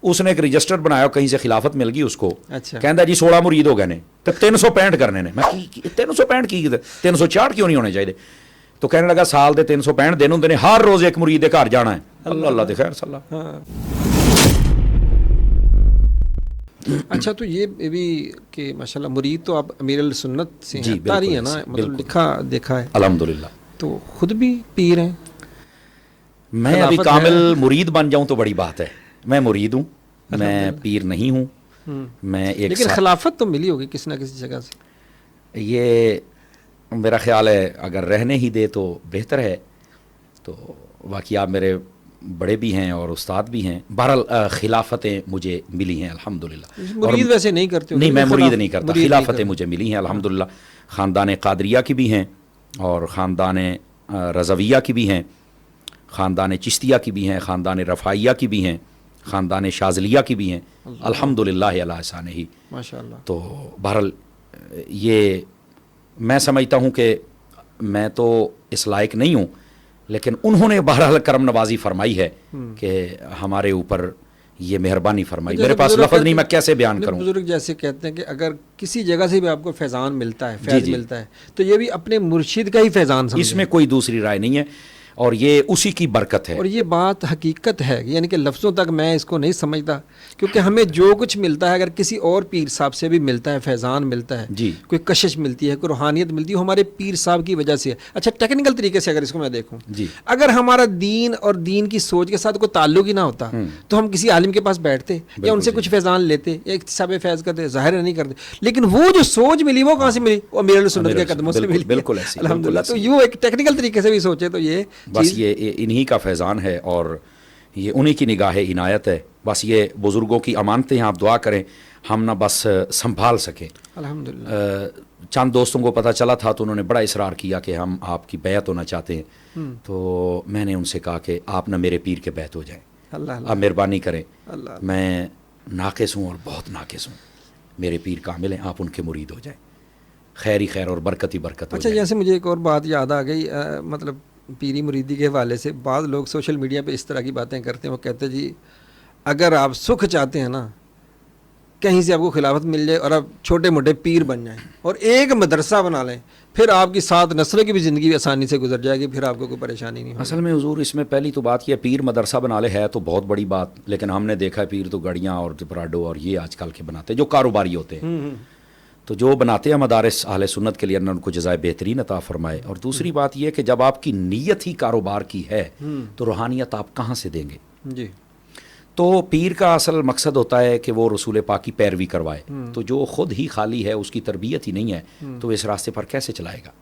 उसने एक रजिस्टर बनाया, कहीं से खिलाफत मिल गई उसको। अच्छा। कहता जी 16 मुरीद हो गए ने तो 365 करने ने। मैं 365 की 364 क्यों नहीं होने चाहिए? तो कहने लगा साल दे 365 दिन होंगे ने, हर रोज एक मुरीद के घर जाना है। अल्लाह अल्लाह दे खैर सल्ला। अच्छा, तो ये भी कि माशाल्लाह मुरीद तो आप अमीरुल सुन्नत से जी, हैं, तारी है ना, मतलब लिखा देखा है अल्हम्दुलिल्लाह। तो खुद भी पीर हैं? मैं अभी कामिल मुरीद बन जाऊं तो बड़ी बात है। मैं मुरीद हूँ, मैं पीर नहीं हूँ। मैं एक लेकिन खिलाफत तो मिली होगी किसी ना किसी जगह से। ये मेरा ख्याल है अगर रहने ही दे तो बेहतर है। तो बाकी आप मेरे बड़े भी हैं और उस्ताद भी हैं। बहरहाल खिलाफतें मुझे मिली हैं अल्हम्दुलिल्लाह। मुरीद वैसे नहीं करते हो? नहीं, मैं मुरीद नहीं करता, खिलाफतें मुझे मिली हैं अल्हम्दुलिल्लाह। ख़ानदान कादरिया की भी हैं और ख़ानदान रज़विया की भी हैं, ख़ानदान चिश्तिया की भी हैं, ख़ानदान रफ़ाइया की भी हैं, ख़ानदान शाज़लिया की भी हैं अल्हम्दुलिल्लाह अला एहसानिही माशाअल्लाह। तो बहरहाल ये मैं समझता हूँ कि मैं तो इस लायक नहीं हूँ, लेकिन उन्होंने बहरहाल करम नवाजी फरमाई है कि हमारे ऊपर ये मेहरबानी फरमाई। मेरे पास लफ्ज़ नहीं, मैं कैसे बयान करूँ। बुजुर्ग जैसे कहते हैं कि अगर किसी जगह से भी आपको फैज़ान मिलता है, फैज़ मिलता है, तो ये भी अपने मुर्शिद का ही फैज़ान समझें। इसमें कोई दूसरी राय नहीं है और ये उसी की बरकत है। और ये बात हकीकत है, यानी कि लफ्ज़ों तक मैं इसको नहीं समझता, क्योंकि हमें जो कुछ मिलता है अगर किसी और पीर साहब से भी मिलता है, फैज़ान मिलता है जी, कोई कशिश मिलती है, कोई रूहानियत मिलती है, हमारे पीर साहब की वजह से है। अच्छा, टेक्निकल तरीके से अगर इसको मैं देखूँ जी, अगर हमारा दीन और दीन की सोच के साथ कोई ताल्लुक ही ना होता तो हम किसी आलिम के पास बैठते या उनसे कुछ फैज़ान लेते या इक्तिसाब फैज़ करते, ज़ाहिर नहीं करते। लेकिन वो जो सोच मिली वो कहाँ से मिली? वो अमीरुल सुन्नत के कदमों से मिली। बिल्कुल ऐसी, अल्हम्दुलिल्लाह। तो यूँ एक टेक्निकल तरीके से भी सोचे तो ये बस ये इन्हीं का फैज़ान है और ये उन्हीं की निगाह इनायत है। बस ये बुज़ुर्गों की अमानतें हैं, आप दुआ करें हम ना बस संभाल सकें। अल्हम्दुलिल्लाह। चंद दोस्तों को पता चला था तो उन्होंने बड़ा इसरार किया कि हम आपकी बैत होना चाहते हैं। तो मैंने उनसे कहा कि आप ना मेरे पीर के बैत हो जाएं, अल्लाह आप मेहरबानी करें। अल्लाह। मैं नाक़िस हूँ और बहुत नाक़िस हूँ, मेरे पीर कामिल हैं, आप उनके मुरीद हो जाएं, खैर ही खैर और बरकत ही बरकत हो अच्छा, जाए। जैसे मुझे एक और बात याद आ गई, मतलब पीरी मुरीदी के हवाले से बाद लोग सोशल मीडिया पे इस तरह की बातें करते हैं। वो कहते हैं जी अगर आप सुख चाहते हैं ना, कहीं से आपको खिलाफत मिल जाए और आप छोटे मोटे पीर बन जाएं और एक मदरसा बना लें, फिर आपकी 7 नस्लों की भी ज़िंदगी आसानी से गुजर जाएगी, फिर आपको कोई परेशानी नहीं होगी। असल में हुजूर इसमें पहली तो बात यह पीर मदरसा बना ले है तो बहुत बड़ी बात, लेकिन हमने देखा है पीर तो गड़ियाँ और पराडो और ये आजकल के बनाते हैं जो कारोबारी होते हैं। तो जो बनाते हैं मदारिस अहले सुन्नत के लिए अल्लाह उनको जज़ाए बेहतरीन अता फरमाए। और दूसरी बात यह कि जब आपकी नीयत ही कारोबार की है तो रूहानियत आप कहाँ से देंगे? जी। तो पीर का असल मकसद होता है कि वो रसूल पाक की पैरवी करवाए। तो जो ख़ुद ही खाली है, उसकी तरबियत ही नहीं है, तो इस रास्ते पर कैसे चलाएगा?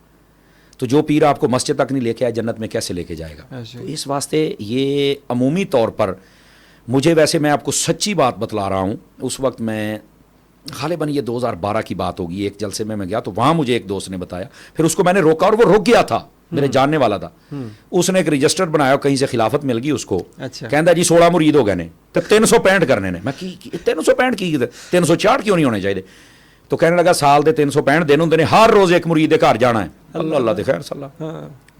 तो जो पीर आपको मस्जिद तक नहीं लेके आए, जन्नत में कैसे लेके जाएगा? तो इस वास्ते ये अमूमी तौर पर मुझे, वैसे मैं आपको सच्ची बात बतला रहा हूँ, उस वक्त मैं गालिबन ये 2012 की बात होगी, एक जलसे में मैं गया तो वहाँ मुझे एक दोस्त ने बताया, फिर उसको मैंने रोका और वो रुक गया था, मेरे जानने वाला था। उसने एक रजिस्टर बनाया, कहीं से खिलाफत मिल गई उसको। अच्छा। कहता जी 16 मुरीद हो गए ने तो 365 करने ने। मैं 365 की 364 क्यों नहीं होने चाहिए? तो कहने लगा साल दे 365 दिन होंगे ने, हर रोज एक मुरीद के घर जाना है। अल्लाह अल्लाह दे खैर सल्ला।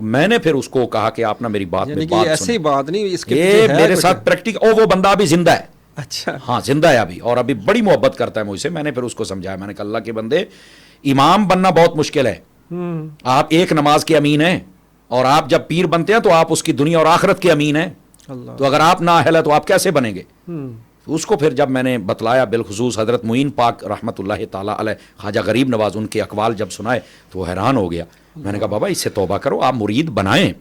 मैंने फिर उसको कहा कि आप ना मेरी बात में बात ऐसी बात नहीं, इसके ये मेरे साथ प्रैक्टिकल वो बंदा अभी जिंदा है। अच्छा। हाँ, जिंदा है अभी और अभी बड़ी मोहब्बत करता है मुझसे। मैंने फिर उसको समझाया, मैंने कहा अल्लाह के बंदे, इमाम बनना बहुत मुश्किल है। आप एक नमाज के अमीन हैं और आप जब पीर बनते हैं तो आप उसकी दुनिया और आखिरत के अमीन हैं। तो अगर आप ना अहल है तो आप कैसे बनेंगे? उसको फिर जब मैंने बतलाया, बिलखुसूस हज़रत मुईन पाक रहमतुल्लाह ताला अलैह ख्वाजा गरीब नवाज, उनके अकवाल जब सुनाए तो वो हैरान हो गया। मैंने कहा बाबा इससे तौबा करो, आप मुरीद बनाएं,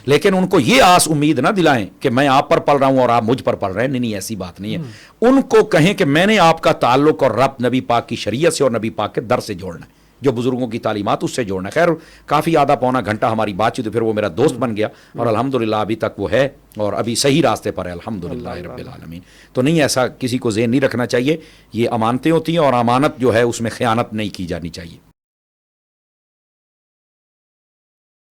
लेकिन उनको ये आस उम्मीद ना दिलाएं कि मैं आप पर पढ़ रहा हूं और आप मुझ पर पढ़ रहे हैं। नहीं, ऐसी बात नहीं है। उनको कहें कि मैंने आपका ताल्लुक और रब्त नबी पाक की शरीयत से और नबी पाक के दर से जोड़ना है, जो बुजुर्गों की तालीमात उससे जोड़ना है। खैर काफ़ी आधा पौना घंटा हमारी बातचीत, तो फिर वो मेरा दोस्त बन गया और अल्हम्दुलिल्लाह अभी तक वो है और अभी सही रास्ते पर है अल्हम्दुलिल्लाह रब्बिल आलमीन। तो नहीं, ऐसा किसी को ज़हन नहीं रखना चाहिए। ये अमानतें होती हैं और अमानत जो है उसमें ख़यानत नहीं की जानी चाहिए।